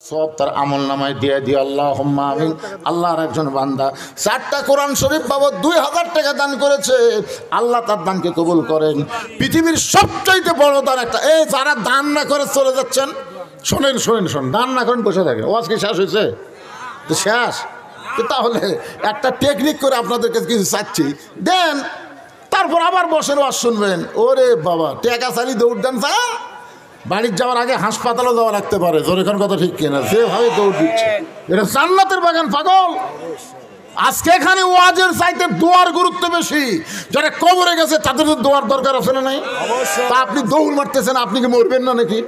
সব তার আমল নামায় দিয়ে দিয়ে আল্লাহুম্মা আমিন। আল্লাহর একজন বান্দা 4টা কোরআন শরীফ বাবদ 2000 টাকা দান করেছে। আল্লাহ তার দানকে কবুল করেন। পৃথিবীর সবচাইতে বড় দান একটা, এই যারা দান না করে চলে যাচ্ছেন, শোনেন শোনেন শোনেন, দান না করেন বসে থাকেন, ওয়াজ কি শেষ হয়েছে? তো শেষ। তাহলে একটা টেকনিক করে আপনাদেরকে কিছু চাচ্ছি, দেন তারপর আবার বসেন, ওয়াজ শুনবেন। ওরে বাবা, টাকা চালি দৌড় দেন, বাড়ির যাওয়ার আগে হাসপাতালও যাওয়া লাগতে পারে। জোরেখান কথা ঠিক কিনা? যেভাবে দৌড় দিচ্ছে, এটা জান্নাতের বাগান পাগল। আজকে এখানে ওয়াজের চাইতে দোয়ার গুরুত্ব বেশি। যারা কবরে গেছে তাদের তো দোয়ার দরকার আছে না নাই? তা আপনি দৌড় মারতেছেন, আপনি কি মরবেন না নাকি?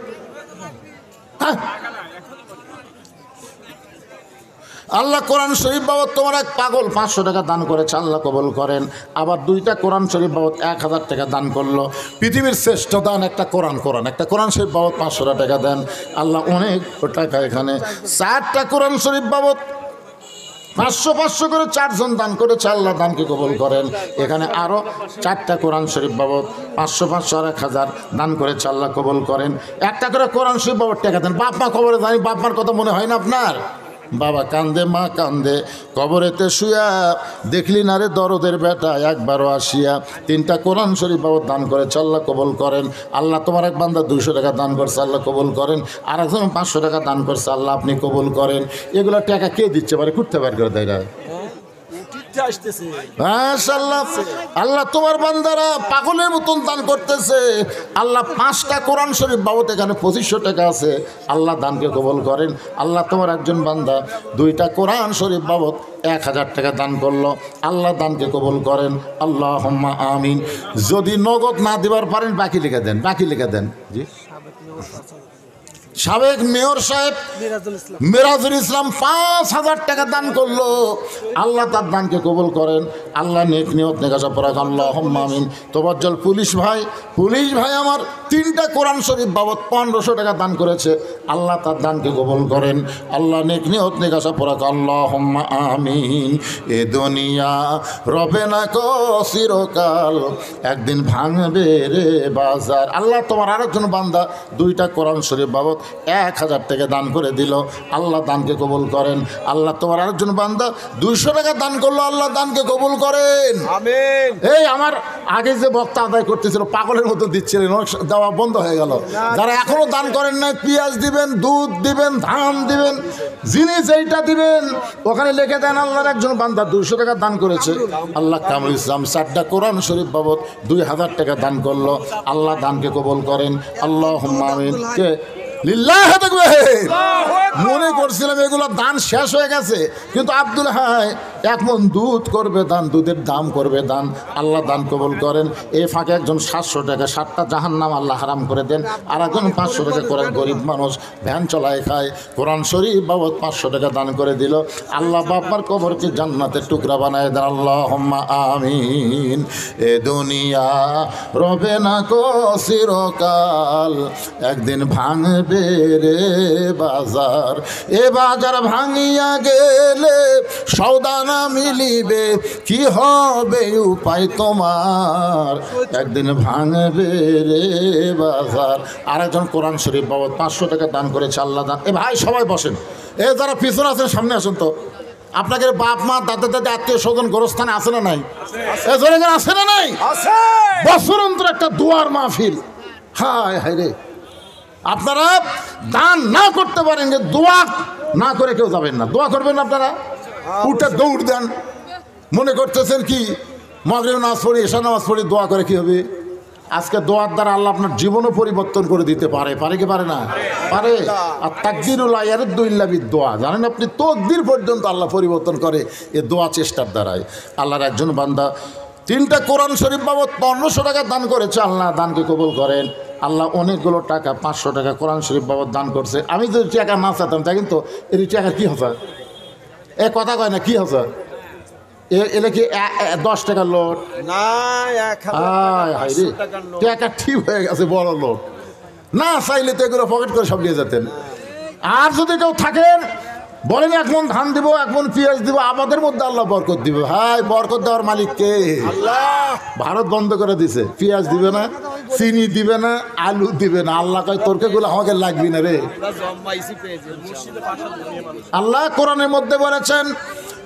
হ্যাঁ, আল্লাহ কোরআন শরীফ বাবদ তোমার এক পাগল 500 টাকা দান করেছে, আল্লাহ কবুল করেন। আবার 2টা কোরআন শরীফ বাবদ 1000 টাকা দান করলো। পৃথিবীর শ্রেষ্ঠ দান একটা একটা কোরআন শরীফ বাবদ 500 টাকা দেন, আল্লাহ অনেক টাকা। এখানে 4টা কোরআন শরীফ বাবদ 500 করে 4 জন দান করেছে, আল্লাহ দানকে কবুল করেন। এখানে আরও 4টা কোরআন শরীফ বাবদ 500 আর 1000 দান করেছে, আল্লাহ কবুল করেন। একটা করে কোরআন শরীফ বাবদ টাকা দেন। বাপ মা কবরে জানি, বাপ মার কথা মনে হয় না আপনার? বাবা কান্দে, মা কান্দে, কবরেতে শুয়া, দেখলি না রে দরদের বেটা একবারও আসিয়া। 3টা কোরআন শরীফ বাবদ দান করেছে, আল্লাহ কবুল করেন। আল্লাহ তোমার এক বান্দা 200 টাকা দান করছে, আল্লাহ কবুল করেন। আর একজন 500 টাকা দান করছে, আল্লাহ আপনি কবুল করেন। এগুলো টাকা কে দিচ্ছে পারে? করতে পারে করে দেয়। আল্লাহ তোমার বান্দারা পাগলের মতন দান করতেছে। আল্লাহ 5টা কোরআন শরীফ বাবদ এখানে 2500 টাকা আছে, আল্লাহ দানকে কবুল করেন। আল্লাহ তোমার একজন বান্দা 2টা কোরআন শরীফ বাবদ 1000 টাকা দান করলো, আল্লাহ দানকে কবুল করেন। আল্লাহুম্মা আমিন। যদি নগদ না দিবার পারেন বাকি লিখে দেন, বাকি লিখে দেন। জি, সাবেক মেয়র সাহেব মিরাজুল ইসলাম 5000 টাকা দান করলো, আল্লাহ তার দানকে কবুল করেন। আল্লাহ নেক নিয়ত নেকাশা পড়াক, আল্লাহুম্মা আমিন। তোবাজ্জল পুলিশ ভাই আমার 3টা কোরআন শরীফ বাবদ 1500 টাকা দান করেছে, আল্লাহ তার দানকে কবুল করেন। আল্লাহ নেক নিয়ত নেকাশা পড়াক, আল্লাহুম্মা আমিন। এ দুনিয়া রবে না কো চিরকাল, একদিন ভাঙবে রে বাজার। আল্লাহ তোমার আরেকজন বান্দা 2টা কোরআন শরীফ বাবদ 1000 টাকা দান করে দিল, আল্লাহ দানকে কবুল করেন। আল্লাহ তোমার আরেকজন বান্দা 200 টাকা দান করলো, আল্লাহ দানকে কবুল করেন। আমিন। এই আমার আগে যে বক্তা আদায় করতেছিল পাগলের মতো দিচ্ছিলেন, দেওয়া বন্ধ হয়ে গেল। যারা এখনো দান করেন না, পেঁয়াজ দিবেন, দুধ দিবেন, ধান দিবেন, জিনিস এইটা দিবেন, ওখানে লিখে দেন আল্লাহর একজন বান্দা 200 টাকা দান করেছে, আল্লাহ কামরুল ইসলাম 4টা কোরআন শরীফ বাবদ 2000 টাকা দান করলো, আল্লাহ দানকে কবুল করেন। আল্লাহুম্মা আমিন। কে লিল্লাহ তাকবীর। মনে করছিলাম এগুলো দান শেষ হয়ে গেছে, কিন্তু আব্দুল হাই 1 মণ দুধ করবে দান, দুধের দাম করবে দান, আল্লাহ দান কবুল করেন। এই ফাঁকে একজন 700 টাকা, 7টা জাহান্নাম আল্লাহ হারাম করে দেন। আর একজন 500 টাকা করে, গরিব মানুষ ভ্যান চলায় খায়, কোরআন শরীফ বাবদ 500 টাকা দান করে দিল, আল্লাহ বাবার কবরকে জান্নাতের টুকরা বানায় দেন। আল্লাহুম্মা আমিন। এ দুনিয়া রবে না কো চিরকাল, একদিন ভাঙবে রে বাজার। এ বাজার ভাঙিয়া গেলে সওদা না মিলিবে, কি হবে উপায় তোমার, একদিন ভাঙবে রে বাজার। আরেকজন কোরআন শরীফ বাবদ 500 টাকা দান করেছে, আল্লাহ দান। এ ভাই সবাই বসেন, এ যারা পিছনে আছেন সামনে আসুন তো। আপনাকে বাপ মা দাদা দাদা আত্মীয় স্বজন গোরস্থানে আছে না নাই? আছে না নাই? বছর অন্তর একটা দোয়ার মাহফিল। হায় হায় রে, আপনারা দান না করতে পারেন, যে দোয়া না করে কেউ যাবেন না। দোয়া করবেন আপনারা, উঠে দৌড় দেন, মনে করতেছেন কি মাগরিব নামাজ পড়ি, এশা নামাজ পড়ি, দোয়া করে কি হবে? আজকে দোয়ার দ্বারা আল্লাহ আপনার জীবনও পরিবর্তন করে দিতে পারে। পারে কি পারে না? পারে। আর তাকদিরুল্লাহ ইয়ারুদ্দু ইল্লা বিদ-দোয়া, জানেন আপনি তকদির পর্যন্ত আল্লাহ পরিবর্তন করে এ দোয়া চেষ্টার দ্বারাই। আল্লাহর একজন বান্দা 3টা কোরআন শরীফ বাবদ 1500 টাকা দান করেছে, আল্লাহ দানকে কবুল করেন। আল্লাহ অনেকগুলো টাকা 500 টাকা কোরআন শরীফ বাবদ দান করছে। আমি যদি টাকা না চাইতাম তা কিন্তু এই টাকা কি হবে? এ কথা কয় না, কি হবে? এলে কি 10 টাকার লোট না, টাকা ঠিক হয়ে গেছে, বড় লোট না চাইলে তো এগুলো পকেট করে সব নিয়ে যেতেন। আর যদি কেউ থাকেন বলেন 1 মণ ধান দিব, 1 মণ পেঁয়াজ দিব, আমাদের মধ্যে আল্লাহ বরকত দিবে। ভাই বরকত দেওয়ার মালিক কে? আল্লাহ। ভারত বন্ধ করে দিছে, পেঁয়াজ দিবে না, চিনি দিবে না, আলু দিবে না। আল্লাহ কয় তোরকে গুলো আমাকে লাগবি না রে। আল্লাহ কোরআনের মধ্যে বলেছেন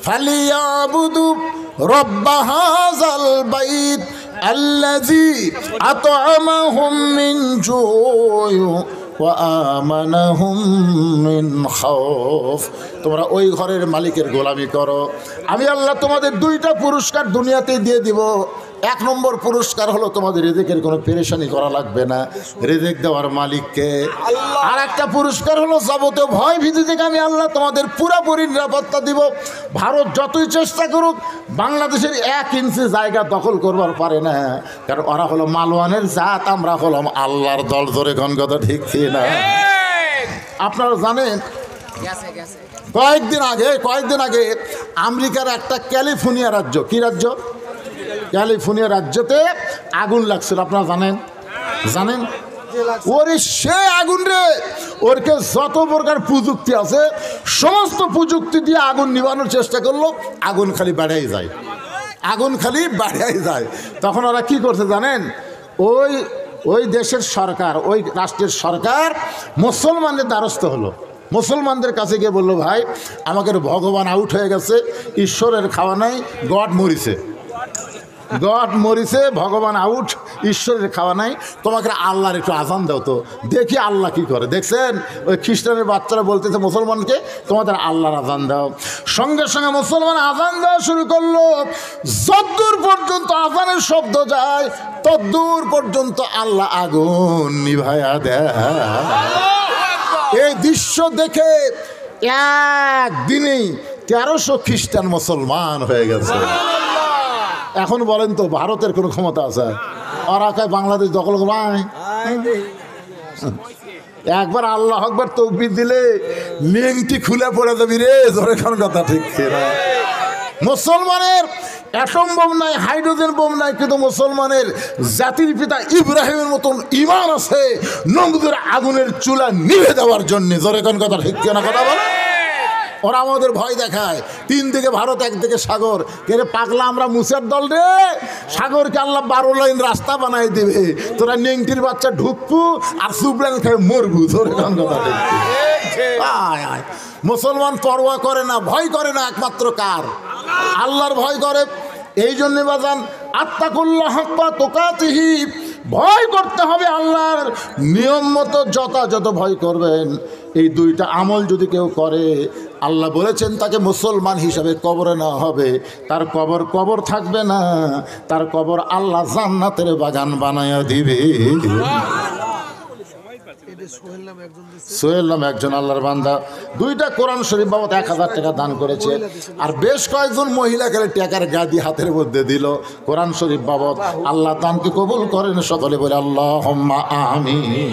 ফালিয়াবুদু রব্ব হাযাল বাইত আল্লাযী আত'আমাহুম মিন জু'ইন ওয়া আমানাহুম মিন খাউফ। তোমরা ওই ঘরের মালিকের গোলামি করো, আমি আল্লাহ তোমাদের দুইটা পুরস্কার দুনিয়াতেই দিয়ে দিব। এক নম্বর পুরস্কার হলো তোমাদের রিজিকের কোনো পেরেশানি করা লাগবে না, রিজিক দেওয়ার মালিককে। আর একটা পুরস্কার হলো যাবতীয় ভয় ভীতি থেকে আমি আল্লাহ তোমাদের পুরোপুরি নিরাপত্তা দিব। ভারত যতই চেষ্টা করুক বাংলাদেশের 1 ইঞ্চি জায়গা দখল করবার পারে না, কারণ ওরা হলো মালওয়ানের জাত, আমরা হলাম আল্লাহর দল। ধরে কোন কথা ঠিক না? আপনারা জানেন কয়েকদিন আগে আমেরিকার একটা ক্যালিফোর্নিয়া রাজ্য, কি রাজ্য? ক্যালিফোর্নিয়া রাজ্যতে আগুন লাগছিল। আপনারা জানেন? ওরে সে আগুন রে, ওরকে যত প্রকার প্রযুক্তি আছে সমস্ত প্রযুক্তি দিয়ে আগুন নিভানোর চেষ্টা করলো, আগুন খালি বাড়াই যায়। তখন ওরা কি করছে জানেন? ওই দেশের সরকার, ওই রাষ্ট্রের সরকার মুসলমানদের দ্বারস্থ হলো। মুসলমানদের কাছে গিয়ে বললো, ভাই আমাদের ভগবান আউট হয়ে গেছে, ঈশ্বরের খাওয়া নাই, গড মরিছে, ভগবান আউট, ঈশ্বরের খাওয়া নাই, তোমাকে আল্লাহর একটু আজান দাও তো দেখি আল্লাহ কি করে। দেখছেন ওই খ্রিস্টানের বাচ্চারা বলতেছে মুসলমানকে তোমাদের আল্লাহর আজান দাও। সঙ্গে সঙ্গে মুসলমান আজান দেওয়া শুরু করলো। যতদূর পর্যন্ত আজানের শব্দ যায় ততদূর পর্যন্ত আল্লাহ আগুন নিভায়া দেয়। এই দৃশ্য দেখে একদিনেই 1300 খ্রিস্টান মুসলমান হয়ে গেছে। এখন বলেন তো ভারতের কোনো ক্ষমতা আছে? ওরা কয় বাংলাদেশ দখল করবে। একবার আল্লাহ আকবার তাকবীর দিলে লিংটি খুলে পড়ে যাবি রে। জোরে কোন কথা ঠিক না? মুসলমানের অ্যাটম বোম নাই, হাইড্রোজেন বোম নাই, কিন্তু মুসলমানের জাতির পিতা ইব্রাহিমের মতন ঈমান আছে নমরুদের আগুনের চুলা নিভে দেওয়ার জন্য। জোরে কোন কথা ঠিক না? কথা বল। ওরা আমাদের ভয় দেখায়, 3 দিকে ভারত, একদিকে সাগর। কেরে পাগলা আমরা মুসার দল রে, সাগরকে আল্লাহ 12 লাইন রাস্তা বানাই দিবে, তোরা নেংটির বাচ্চা ঢুকবু আর সুবলান খেয়ে মরবু। ধরে কথা মুসলমান পরোয়া করে না, ভয় করে না, একমাত্র কার? আল্লাহর ভয় করে। এই জন্য বাজান আত্তাকুল্লাহ হাক্কা তুকাতিহি, ভয় করতে হবে আল্লাহর নিয়ম মতো, যথাযথ ভয় করবেন। এই দুইটা আমল যদি কেউ করে, আল্লাহ বলেছেন তাকে মুসলমান হিসাবে কবরে নেওয়া হবে। তার কবর থাকবে না, তার কবর আল্লাহ জান্নাতের বাগান বানায়া দিবে। সোহেল নাম একজন আল্লাহর বান্দা 2টা কোরআন শরীফ বাবদ 1000 টাকা দান করেছে। আর বেশ কয়েকজন মহিলাকে টাকার গাদি হাতের মধ্যে দিল কোরআন শরীফ বাবদ। আল্লাহ দানকে কবুল করেন। সকলে বলে আল্লাহুম্মা আমিন।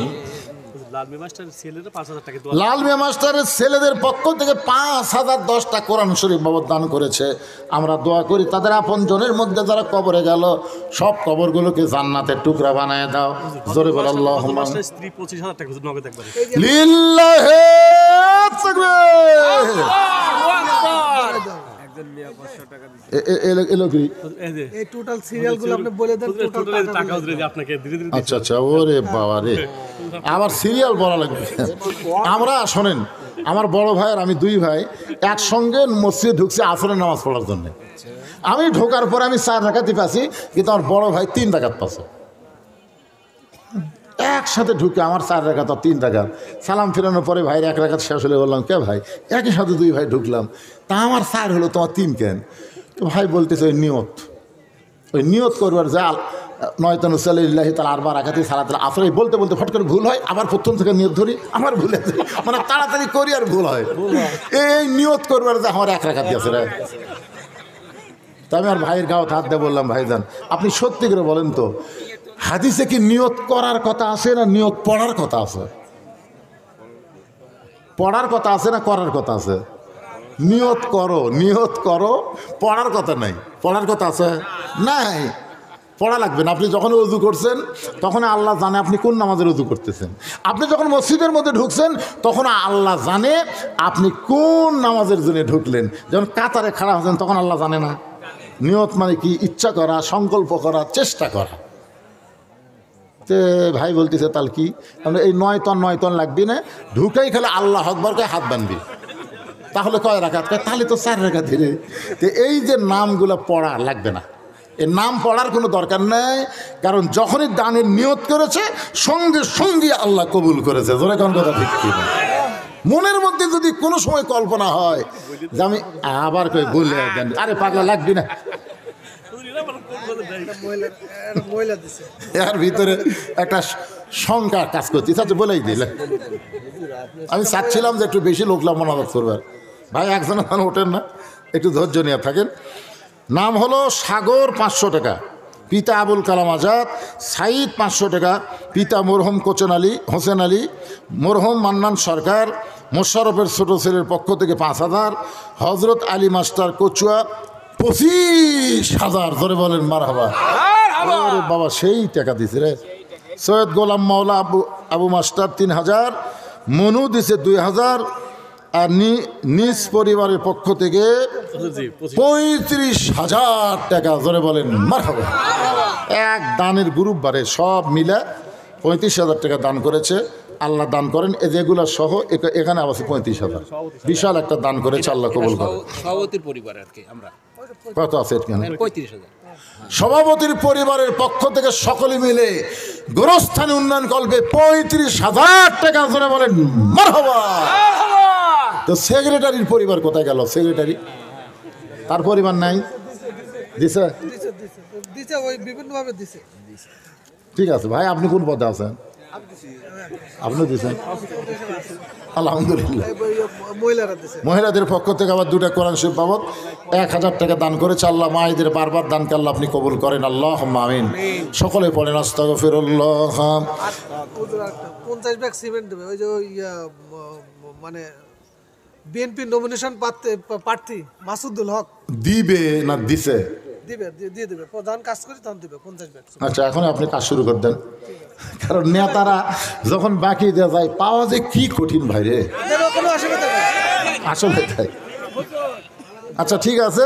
লাল মিয়া মাস্টারের ছেলেদের পক্ষ থেকে 5010টা কোরআন শরীফ বাবদ দান করেছে। আমরা দোয়া করি তাদের আপন জনের মধ্যে যারা কবরে গেল সব কবরগুলোকে জান্নাতের টুকরা বানায় দাও। জোরে বল আল্লাহুম্মা। লিল্লাহি তাকবীর। আচ্ছা ওরে বাবা রে, আবার সিরিয়াল বলা লাগবে। আমরা শোনেন, আমার বড় ভাই আর আমি 2 ভাই একসঙ্গে মসজিদে ঢুকছি আসরের নামাজ পড়ার জন্য। আমি ঢোকার পরে আমি 4 রাকাতই পাচ্ছি, কিন্তু আমার বড় ভাই 3 রাকাত পাচ্ছে। একসাথে ঢুকে আমার 4 রাকাত আর 3 রাকাত। সালাম ফিরানোর পরে ভাইয়ের 1 রাকাত শেষ হলে বললাম, কে ভাই একই সাথে 2 ভাই ঢুকলাম, তা আমার 4 হলো, তোমার 3 কেন? তো ভাই বলতেছে ওই নিয়ত করবার জাল নয়তানুসাল্লাহি তাআলা 4 রাকাতই সালাতুল আসর। বলতে বলতে ফট করে ভুল হয়, আবার প্রথম থেকে নিয়ত ধরি, আমার ভুল আছে, মানে তাড়াতাড়ি করি আর ভুল হয়। এই নিয়ত করবার যে আমার 1 রাকাত আছে রে। তা আমি আর ভাইয়ের গাও হাত দিয়ে বললাম, ভাইজান আপনি সত্যি করে বলেন তো, হাদিসে কি নিয়ত করার কথা আছে না নিয়ত পড়ার কথা আছে? পড়ার কথা আছে না করার কথা আছে? নিয়ত করো, পড়ার কথা নাই। পড়ার কথা আছে? নাই, পড়া লাগবে না। আপনি যখন ওযু করছেন তখন আল্লাহ জানে আপনি কোন নামাজের ওযু করতেছেন। আপনি যখন মসজিদের মধ্যে ঢুকছেন তখন আল্লাহ জানে আপনি কোন নামাজের জন্য ঢুকলেন। যখন কাতারে খাড়া হচ্ছেন তখন আল্লাহ জানে না? নিয়ত মানে কি? ইচ্ছা করা, সংকল্প করা, চেষ্টা করা। তে ভাই বলতেছে তাহলে কি, আমরা এই 9 টন লাগবি না, ঢুকেই খেলে আল্লাহ আকবার করে হাত বানবি, তাহলে কয় রাকাত, তাহলে তো 4 রাকাত ধীরে। তো এই যে নামগুলো পড়া লাগবে না, এই নাম পড়ার কোনো দরকার নেই, কারণ যখনই দানের নিয়ত করেছে সঙ্গে সঙ্গে আল্লাহ কবুল করেছে। জোরে কোন কথা ঠিক কি না? মনের মধ্যে যদি কোনো সময় কল্পনা হয় যে আমি আবার কই বলে দেন, আরে পাগলা লাগবি না, এর ভিতরে একটা শঙ্কা কাজ করতে চাচ্ছে, বলেই দিলে। আমি চাচ্ছিলাম যে একটু বেশি লোকলা মনাবাদ করবার, ভাই একজন ওঠেন না, একটু ধৈর্য নিয়ে থাকেন। নাম হলো সাগর, 500 টাকা, পিতা আবুল কালাম আজাদ। সাইদ 500 টাকা, পিতা মরহুম হোসেন আলী, মরহুম মান্নান সরকার। মোশাররফের ছোট ছেলের পক্ষ থেকে 5000। হজরত আলী মাস্টার কচুয়া 25,000। ধরে বলেন মারহাবা। আরে বাবা সেই টাকা দিছে রে। সৈয়দ গোলাম মাওলা আবু মাস্টার 3000। মনু দিছে 2000। আর নিজ পরিবারের পক্ষ থেকে 35,000 টাকা। জোরে বলেন মারহাবা। এক দানের গ্রুপ বারে সব মিলে 35,000 টাকা দান করেছে। আল্লাহ দান করেন এই যেগুলো সহ এখানে আবার 35,000। বিশাল একটা দান করেছে, আল্লাহ কবুল করেন। সভাপতির পরিবার আর কি আমরা কত আছে এখানে? 35,000। সভাপতির পরিবারের পক্ষ থেকে সকলে মিলে গোরস্থানে উন্নয়ন কল্পে 35,000 টাকা। জোরে বলেন মারহাবা। তো সেক্রেটারির পরিবার কোথায় গেল? সেক্রেটারি তার পরিবার নাই, দিছে বিভিন্নভাবে দিছে। ঠিক আছে ভাই, আপনি কোন পদে আছেন? আপনি দিচ্ছেন আলহামদুলিল্লাহ। মহিলাদের পক্ষ থেকে আবার 2টা কোরআন শরীফ বাবদ 1000 টাকা দান করেছে। আল্লাহ মায়েদের বারবার দানকে আল্লাহ আপনি কবুল করেন, আল্লাহুম্মা আমিন। সকলে পড়েন আস্তাগফিরুল্লাহ। 50 ব্যাগ সিমেন্ট দেবে, ওই যে মানে বিএনপি নমিনেশন প্রার্থী মাসুদুল হক দিবে না দিছে? দিয়ে দেবে, প্রধান কাজ করে তখন দিবে 50 ব্যাগ। আচ্ছা, এখন আপনি কাজ শুরু করে দেন, কারণ নেতারা যখন বাকি দেওয়া যায় পাওয়া যায় কি কঠিন ভাই রে, কোনো অসুবিধা নেই আসলে তাই। আচ্ছা ঠিক আছে,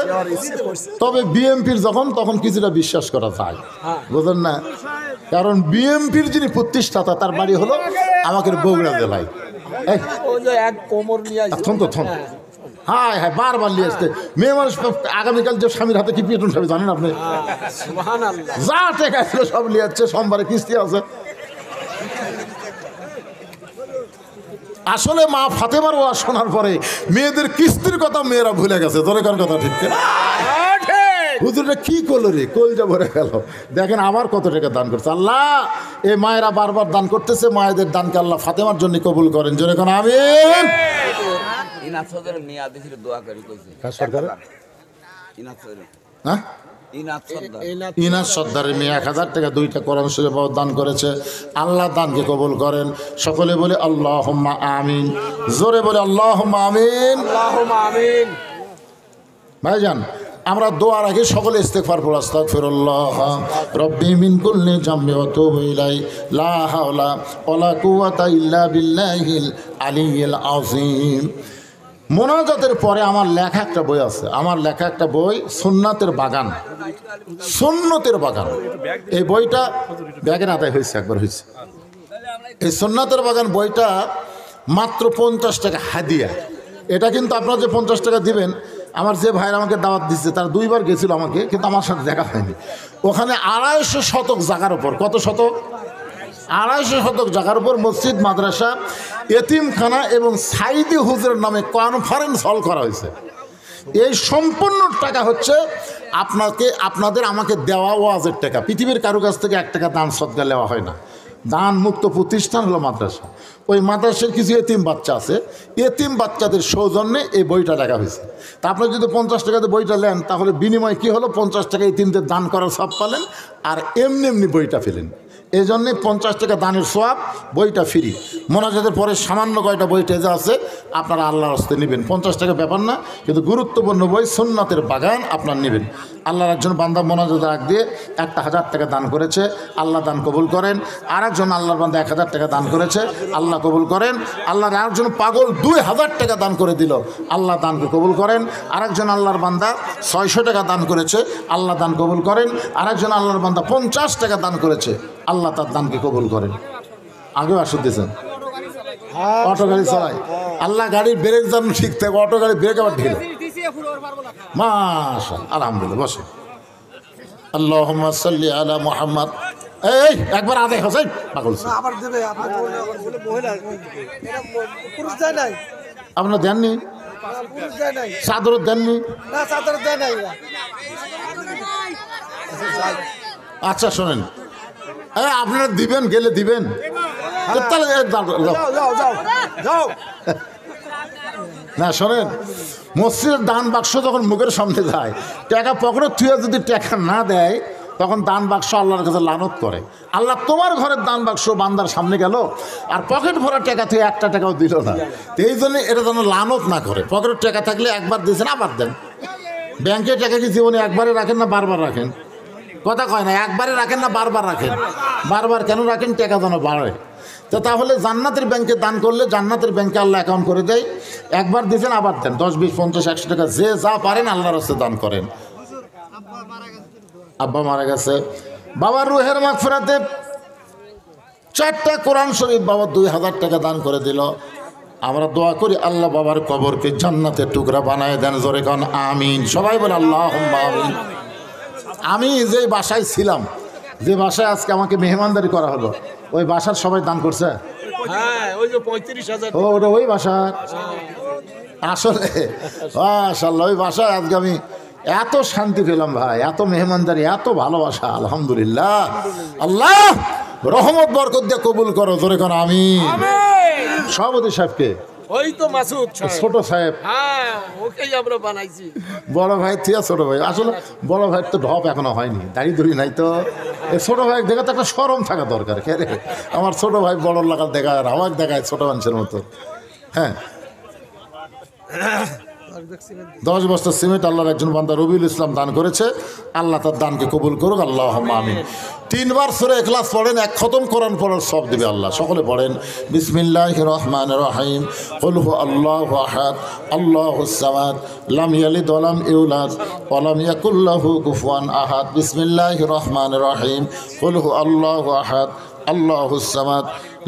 তবে বিএমপির তখন কিছুটা বিশ্বাস করা যায়, বুঝলেন না? কারণ বিএমপির যিনি প্রতিষ্ঠাতা তার বাড়ি হলো আমাদের বগুড়া জেলায়। হ্যাঁ হ্যাঁ, বারবার নিয়ে আসতে মেয়ে মানুষ। আগামীকাল যে স্বামীর হাতে কি পেটন খাবে জানেন আপনি? যা টাকা ছিল সব নিয়ে যাচ্ছে, সোমবারে কিস্তি আছে। আসলে মা ফাতেমার ওয়াজ শোনার পরে মেয়েদের কিস্তির কথা মেয়েরা ভুলে গেছে। তোর কার কথা ঠিক না? হুজুরটা কি করলো রে, কলজা ভরে গেল। দেখেন আবার কত টাকা দান করছে আল্লাহ। এই মায়েরা বারবার দান করতেছে, মায়েদের দানকে আল্লাহ ফাতেমার জন্য কবুল করেন। জোরে কোন আমিন। হ্যাঁ, ইনাজ সর্দারের মেয়ে 1000 টাকা 2টা কোরআন শরীফ দান করেছে। আল্লাহ দানকে কবুল করেন। সকলে বলে আল্লাহুম্মা আমিন। জোরে বলে আল্লাহুম্মা আমিন। ভাইজান, আমরা দোয়ার আগে সকলে ইস্তেগফার পড়ি। আস্তাগফিরুল্লাহ রব্বি মিন কুল্লি যামবি ওয়া তুবু ইলাই লা হাওলা ওয়ালা কুওয়াতা ইল্লা বিল্লাহিল আলিয়্যিল আযীম। মোনাজাতের পরে আমার লেখা একটা বই আছে, আমার লেখা একটা বই সুন্নাতের বাগান। সুন্নতের বাগান, এই বইটা ব্যাগের আদায় হয়েছে, একবার হয়েছে। এই সুন্নাতের বাগান বইটা মাত্র 50 টাকা হাদিয়া। এটা কিন্তু আপনারা যে 50 টাকা দিবেন, আমার যে ভাইয়ের আমাকে দাওয়াত দিচ্ছে তার 2বার গেছিল আমাকে, কিন্তু আমার সাথে দেখা হয়নি। ওখানে 250 শতক জায়গার উপর, কত শতক? 250 শতক জায়গার উপর মসজিদ, মাদ্রাসা, এতিমখানা এবং সাইদি হুজুরের নামে কনফারেন্স হল করা হয়েছে। এই সম্পূর্ণ টাকা হচ্ছে আপনাদের আমাকে দেওয়া ওয়াজের টাকা। পৃথিবীর কারো কাছ থেকে 1 টাকা দান সদকা নেওয়া হয় না। দান মুক্ত প্রতিষ্ঠান হলো মাদ্রাসা। ওই মাদ্রাসার কিছু এতিম বাচ্চা আছে, এতিম বাচ্চাদের সৌজন্যে এই বইটা লেখা হয়েছে। তা আপনি যদি 50 টাকাতে বইটা নেন, তাহলে বিনিময় কি হলো? 50 টাকা এতিমদের দান করার সব পালেন, আর এমনি বইটা পেলেন। এই জন্যে 50 টাকা দানের সওয়াব, বইটা ফ্রি। মোনাজাতের পরে সামান্য কয়টা বই টেজা আছে, আপনারা আল্লাহর হস্তে নেবেন। 50 টাকা ব্যাপার না, কিন্তু গুরুত্বপূর্ণ বই সুন্নাতের বাগান আপনার নেবেন। আল্লাহর একজন বান্দা মোনাজাত রাখ দিয়ে 1000 টাকা দান করেছে, আল্লাহ দান কবুল করেন। আর একজন আল্লাহর বান্দা 1000 টাকা দান করেছে, আল্লাহ কবুল করেন। আল্লাহর আরেকজন পাগল 2000 টাকা দান করে দিল, আল্লাহ দানকে কবুল করেন। আরেকজন আল্লাহর বান্দা 600 টাকা দান করেছে, আল্লাহ দান কবুল করেন। আরেকজন আল্লাহর বান্দা 50 টাকা দান করেছে, আল্লাহ আল্লাহ তার দানকে কবুল করেন। আগেও আসুন দিয়েছেন অটো গাড়ি চালায়, আল্লাহ গাড়ির ব্রেক যেন ঠিক থাকে, অটো গাড়ি ব্রেক আবার ঢিলে। মাশাআল্লাহ, আলহামদুলিল্লাহ, বসে। আল্লাহুম্মা সাল্লি আলা মুহাম্মদ। এই একবার আদায় হোসেন পাগল না, আবার দেবে আপনি বলে মহিলা এটা পুরুষ যায় নাই, আপনার দেননি, পুরুষ যায় নাই, চাদর দেননি। না চাদর দেয় নাই। আচ্ছা শোনেন, আপনারা দিবেন, গেলে দিবেন, তাহলে যাও। যাও যাও যাও। না শোনেন, মসজিদের দান বাক্স যখন মুখের সামনে যায়, টাকা পকেটে থুয়ে যদি টাকা না দেয়, তখন দান বাক্স আল্লাহর কাছে লানত করে। আল্লাহ তোমার ঘরের দান বাক্স বান্দার সামনে গেল আর পকেট ভরা টাকা থেকে একটা টাকাও দিল না, তো এই জন্য এটা যেন লানত না করে। পকেটের টাকা থাকলে একবার দিয়েছেন আবার দেন। ব্যাংকের টাকা কি জীবনে একবারে রাখেন না বারবার রাখেন? কথা কয় না, একবারে রাখেন না বারবার রাখেন? বারবার কেন রাখেন? টাকা যেন বাড়ে। তো তাহলে জান্নাতের ব্যাংকে দান করলে জান্নাতের ব্যাংকে আল্লাহ অ্যাকাউন্ট করে দেয়। একবার দিয়েছেন আবার দেন, 10, 20, 50, 100 টাকা যে যা পারেন আল্লাহর রাস্তায় দান করেন। আব্বা মারা গেছে, বাবার রুহের মাগফিরাতে 4টা কোরআন শরীফ বাবা 2000 টাকা দান করে দিল। আমরা দোয়া করি আল্লাহ বাবার কবরকে জান্নাতের টুকরা বানায় দেন। জোরে কান আমিন। সবাই বলে আল্লাহুম্মা আমিন। আমি যে বাসায় ছিলাম, যে বাসায় আজকে আমাকে মেহমানদারি করা হলো, ওই বাসার সবাই দান করছে। হ্যাঁ, ওই যে 35,000। ও ওটা ওই বাসার আসলে মাশাআল্লাহ, ওই বাসায় আজকে আমি এত শান্তি পেলাম ভাই, এত মেহমানদারি, এত ভালোবাসা। আলহামদুলিল্লাহ, আল্লাহ রহমত বরকত দিয়ে কবুল করো। জোরে কোন আমিন। সভাপতি সাহেবকে, ওই তো মাসুদ সাহেব। ছোট সাহেব, হ্যাঁ, ওকেই আমরা বানাইছি। বড় ভাই থিয়া ছোট ভাই, আসলে বড় ভাইয়ের তো ঢপ এখনো হয়নি, দাড়ি ধরি নাই তো। এই ছোট ভাই দেখে তো একটা শরম থাকা দরকার। কে রে, আমার ছোট ভাই বড় লাগার দেখায় আর আমার দেখায় ছোট মানুষের মতো। হ্যাঁ, 10 বস্তা সিমেন্ট আল্লাহর একজন বান্দা রবিউল ইসলাম দান করেছে। আল্লাহ তার দানকে কবুল করুক। আল্লাহুম্মা আমিন। 3 বার সূরা ইখলাস পড়েন, 1 খতম কোরআন পড়ার সব দিবে আল্লাহ। সকলে পড়েন বিসমিল্লাহির রহমানির রহিম। কুল হু আল্লাহু আহাদ আল্লাহুস সামাদ লাম ইয়ালিদ ওয়া লাম ইউলাদ ওয়া লাম ইয়াকুল লাহু কুফুয়ান আহাদ। বিসমিল্লাহির রহমানির রহিম। কুল হু আল্লাহু আহাদ আল্লাহুস সামাদ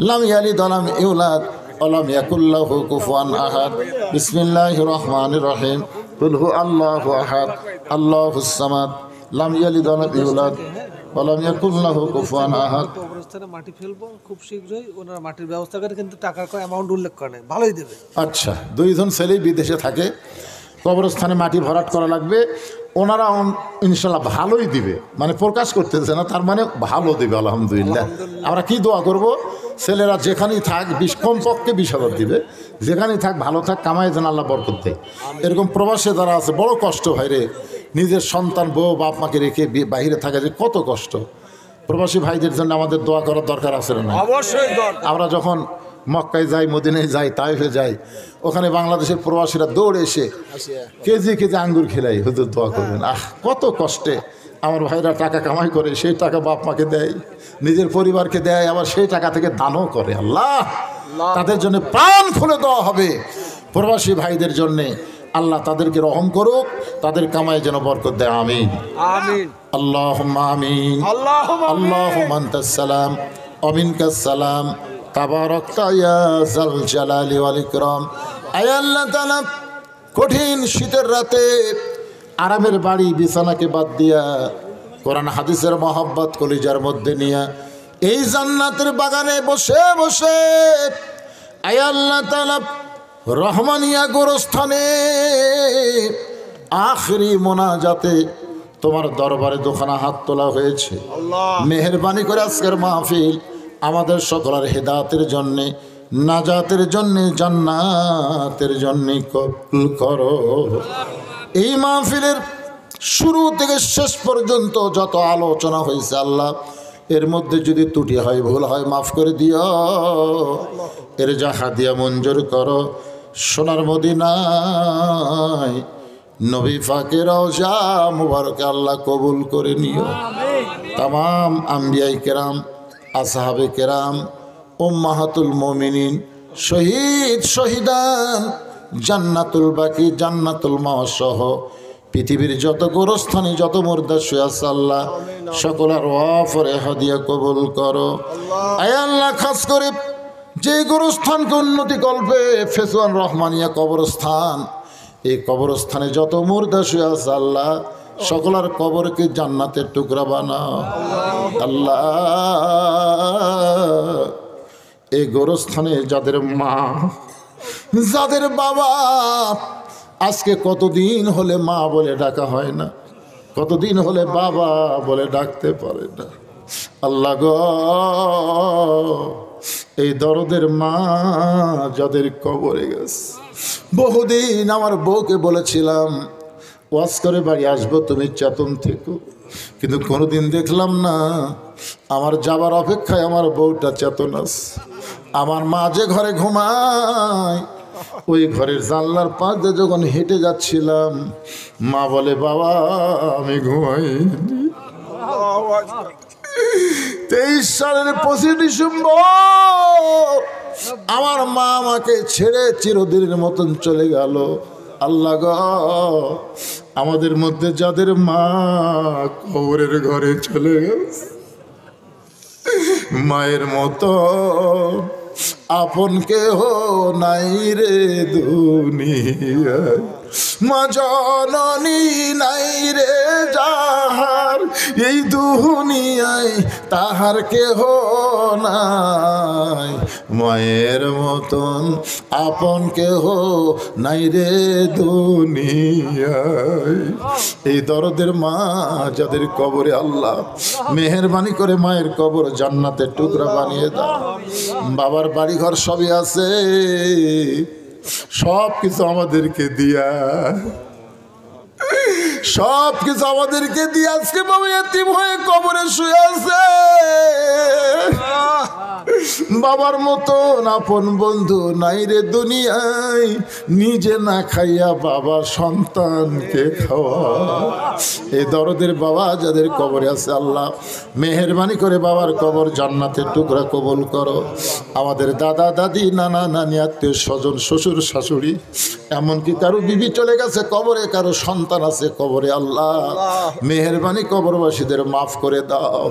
লাম ইয়ালিদ ওয়া লাম ইউলাদ ওয়ালাম ইয়াকুল লাহু কুফুয়ান আহাদ। বিসমিল্লাহির রহমানির রহিম। কুল হু আল্লাহু আহাদ আল্লাহুস সামাদ লাম ইয়ালিদ ওয়া লাম ইউলাদ ওয়ালাম ইয়াকুল লাহু কুফুয়ান আহাদ। কবরস্থানে মাটি ফেলবো খুব শীঘ্রই, ওনারা মাটির ব্যবস্থা করে, কিন্তু টাকার কোনো অ্যামাউন্ট উল্লেখ করে নাই, ভালোই দেবে। আচ্ছা, 2 জন ছেলেই বিদেশে থাকে, কবরস্থানে মাটি ভরাট করা লাগবে। ওনারা ইনশাল্লাহ ভালোই দিবে, মানে প্রকাশ করতেছে না, তার মানে ভালো দিবে। আলহামদুলিল্লাহ। আমরা কি দোয়া করব? ছেলেরা যেখানেই থাক কমপক্ষে 20,000 দিবে, যেখানেই থাক ভালো থাক, কামাই যেন আল্লাহ বরকত দেয়। এরকম প্রবাসে যারা আছে বড় কষ্ট হয় রে, নিজের সন্তান বউ বাপ মাকে রেখে বাইরে থাকা যে কত কষ্ট। প্রবাসী ভাইদের জন্য আমাদের দোয়া করার দরকার আছে না? অবশ্যই দরকার। আমরা যখন মক্কায় যাই, মদিনায় যাই, তাইফে যাই, ওখানে বাংলাদেশের প্রবাসীরা দৌড়ে এসে কেজি কেজি আঙ্গুর খেলাই, হুজুর দোয়া করবেন। কত কষ্টে আমার ভাইরা টাকা কামাই করে, সেই টাকা বাপ মাকে দেয়, নিজের পরিবারকে দেয়, আবার সেই টাকা থেকে দানও করে। আল্লাহ তাদের জন্য প্রাণ খুলে দেওয়া হবে। প্রবাসী ভাইদের জন্যে আল্লাহ তাদেরকে রহম করুক, তাদের কামাই যেন বরকত দেয়। আমিন আমিন। আল্লাহুম্মা আমিন। আল্লাহুম্মা আনতাস সালাম ওয়া মিনকাস সালাম তাবারাকতা ইয়া যাল জালালি ওয়াল ইকরাম। আয় আল্লাহ তাআলা, কঠিন শীতের রাতে আরামের বাড়ি বিছানাকে বাদ দিয়া কোরআন হাদিসের মহব্বত কলিজার মধ্যে নিয়ে এই জান্নাতের বাগানে বসে বসে আয় আল্লাহ তাআলা রহমানিয়া গোরস্থানে আখরি মোনাজাতে তোমার দরবারে দুখানা হাত তোলা হয়েছে। মেহেরবানি করে আজকের মাহফিল আমাদের সকলের হেদায়েতের জন্যে, নাজাতের জন্যে, জান্নাতের জন্যে কবুল করো। এই মাহফিলের শুরু থেকে শেষ পর্যন্ত যত আলোচনা হয়েছে আল্লাহ, এর মধ্যে যদি ত্রুটি হয়, ভুল হয়, মাফ করে দিও। এর যা হাদিয়া মঞ্জুর করো। সোনার মদিনায় নবী পাকের রওজা মুবারকে আল্লাহ কবুল করে নিও। তামাম আম্বিয়ায়ে কেরাম, আসহাবে কেরাম, উম্মাহাতুল মুমিনিন, শহীদ শহীদান, জান্নাতুল বাকি, জান্নাতুল মাওয়া সহ পৃথিবীর যত গোরস্থানে যত মুর্দা শুয়ে আছে আল্লাহ সকলের ওয়াফরে হাদিয়া কবুল করো। আয় আল্লাহ, খাস করে যে গোরস্থানকে উন্নতি কল্পে ফেসওয়ান রহমানিয়া কবরস্থান, এই কবরস্থানে যত মুর্দা শুয়ে আছে আল্লাহ সকলের কবরকে জান্নাতের টুকরা বানাও আল্লাহ। এই গোরস্থানে যাদের মা, যাদের বাবা, আজকে কতদিন হলে মা বলে ডাকা হয় না, কতদিন হলে বাবা বলে ডাকতে পারে না আল্লাহ গো, এই দরদের মা যাদের কবরে গেছে। বহুদিন আমার বউকে বলেছিলাম ওয়াজ করে বাড়ি আসবো, তুমি চেতন থেকো, কিন্তু কোনোদিন দেখলাম না। আমার যাবার অপেক্ষায় আমার বউটা চেতন আছে। আমার মা যে ঘরে ঘুমায় ওই ঘরের জানলার পাশ দিয়ে যখন হেঁটে যাচ্ছিলাম মা বলে বাবা আমি ঘুমাই। 23 সালের 25 ডিসেম্বর আমার মা আমাকে ছেড়ে চিরদিনের মতন চলে গেল। আল্লাহ গো, আমাদের মধ্যে যাদের মা কবরের ঘরে চলে গেছে, মায়ের মতো আপন কেহ নাই রে দুনিয়ায়, মা জননী নাই রে যাহার এই দুনিয়ায় তাহার কেহ নাই, মায়ের মতন আপন কেহ নাই রে দুনিয়ায়। এই দরদের মা যাদের কবরে আল্লাহ মেহেরবানি করে মায়ের কবর জান্নাতের টুকরা বানিয়ে দাও। বাবার বাড়িঘর সবই আছে, সব কিছু আমাদেরকে দিয়া, সব কিছু আমাদেরকে দিয়ে আজকে বাবা এতিম হয়ে কবরে শুয়ে আছে। বাবার মতন আপন বন্ধু নাই রে দুনিয়ায়, নিজে না খাইয়া বাবা সন্তানকে খাওয়া। এই দরদের বাবা যাদের কবরে আছে আল্লাহ মেহেরবানি করে বাবার কবর জান্নাতের টুকরা কবুল করো। আমাদের দাদা দাদি নানা নানি আত্মীয় স্বজন শ্বশুর শাশুড়ি এমনকি কারো বিবি চলে গেছে কবরে, কারো সন্তান আছে কবরে, আল্লাহ মেহেরবানি কবরবাসীদের মাফ করে দাও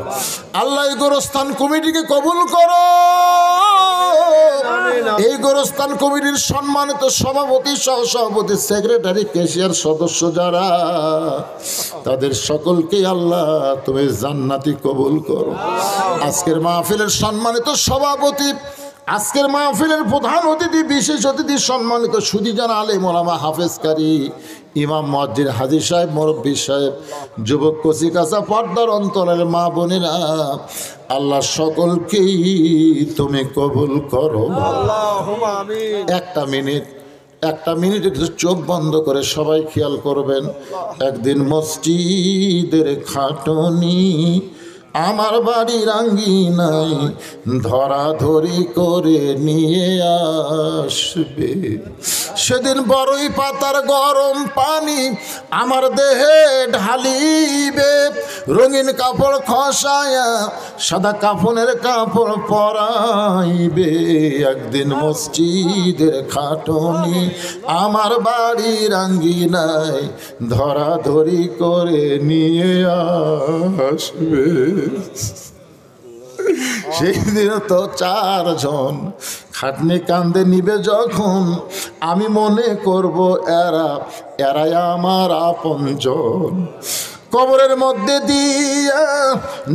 আল্লাহ। এই গোরস্থান কমিটিকে কবুল করো। এই গোরস্থান কমিটির সম্মানিত সভাপতি সহ সভাপতি সেক্রেটারি ক্যাশিয়ার সদস্য যারা, তাদের সকলকে আল্লাহ তুমি জান্নাতি কবুল করো। আজকের মাহফিলের সম্মানিত সভাপতি, আজকের মাহফিলের প্রধান অতিথি, বিশেষ অতিথি সম্মানিত সুদীজান আলেম ওলামা হাফেজকারী ইমাম মুয়াজ্জিন হাজী সাহেব, মুরব্বী সাহেব, যুবক কচি কাঁচা পর্দার অন্তরের মা বোনেরা, আল্লাহ সকলকেই তুমি কবুল করো। একটা মিনিট একটু চোখ বন্ধ করে সবাই খেয়াল করবেন। একদিন মসজিদের খাটনি আমার বাড়ির আঙ্গিনাই ধরাধরি করে নিয়ে আসবে, সেদিন বড়ই পাতার গরম পানি আমার দেহে ঢালিবে, রঙিন কাপড় খসায়া সাদা কাফনের কাপড় পরাইবে। একদিন মসজিদের খাটনি আমার বাড়ির আঙ্গিনাই ধরাধরি করে নিয়ে আসবে। সেই দিন তো 4 জন খাটনি কান্দে নিবে যখন, আমি মনে করব এরাই আমার আপনজন। কবরের মধ্যে দিয়া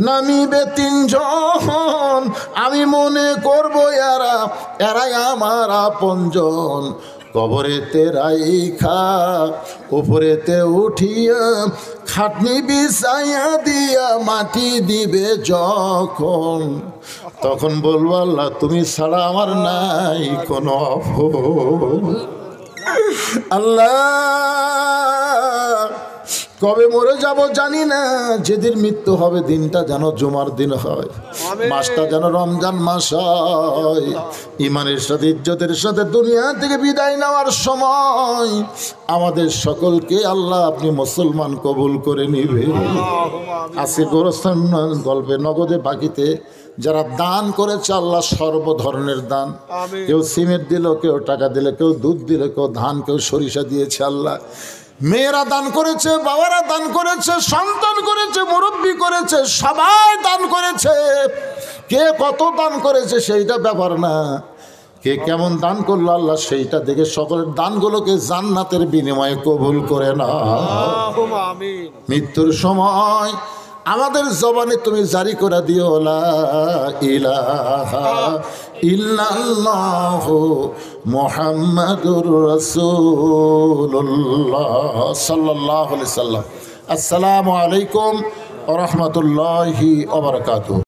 নামিবে 3 জন, আমি মনে করব এরাই আমার আপনজন। কবরেতে রাইখা উপরেতে উঠিয়া খাটনি বিছাইয়া দিয়া মাটি দিবে যখন, তখন বলবো আল্লাহ তুমি ছাড়া আমার নাই কোনো আপন। আল্লাহ কবে মরে যাব জানি না, যেদিন মৃত্যু হবে দিনটা যেন জুমার দিন হয়, মাসটা যেন রমজান মাস হয়। ইমানের সাথে ইজ্জতের সাথে দুনিয়া থেকে বিদায় নেওয়ার সময় আমাদের সকলকে আল্লাহ আপনি মুসলমান কবুল করে নিবে। আজকে গোরস্থান গল্পে নগদে বাকিতে যারা দান করেছে আল্লাহ সর্ব ধরনের দান, কেউ সিমেন্ট দিল, কেউ টাকা দিল, কেউ দুধ দিল, কেউ ধান, কেউ সরিষা দিয়েছে আল্লাহ। মেয়েরা দান করেছে, বাবারা দান করেছে, সন্তান করেছে, মুরব্বী করেছে, সবাই দান করেছে। কে কত দান করেছে সেইটা ব্যাপার না, কে কেমন দান করলো আল্লাহ সেইটা দেখে সকলের দানগুলোকে জান্নাতের বিনিময়ে কবুল করে না। আমিন। মৃত্যুর সময় আমাদের জবানে তুমি জারি করে দিও লা ইলাহা ইল্লাল্লাহু মুহাম্মাদুর রাসূলুল্লাহ সাল্লাল্লাহু আলাইহি সাল্লাম। আসসালামু আলাইকুম ওয়া রাহমাতুল্লাহি ওয়া বারাকাতুহু।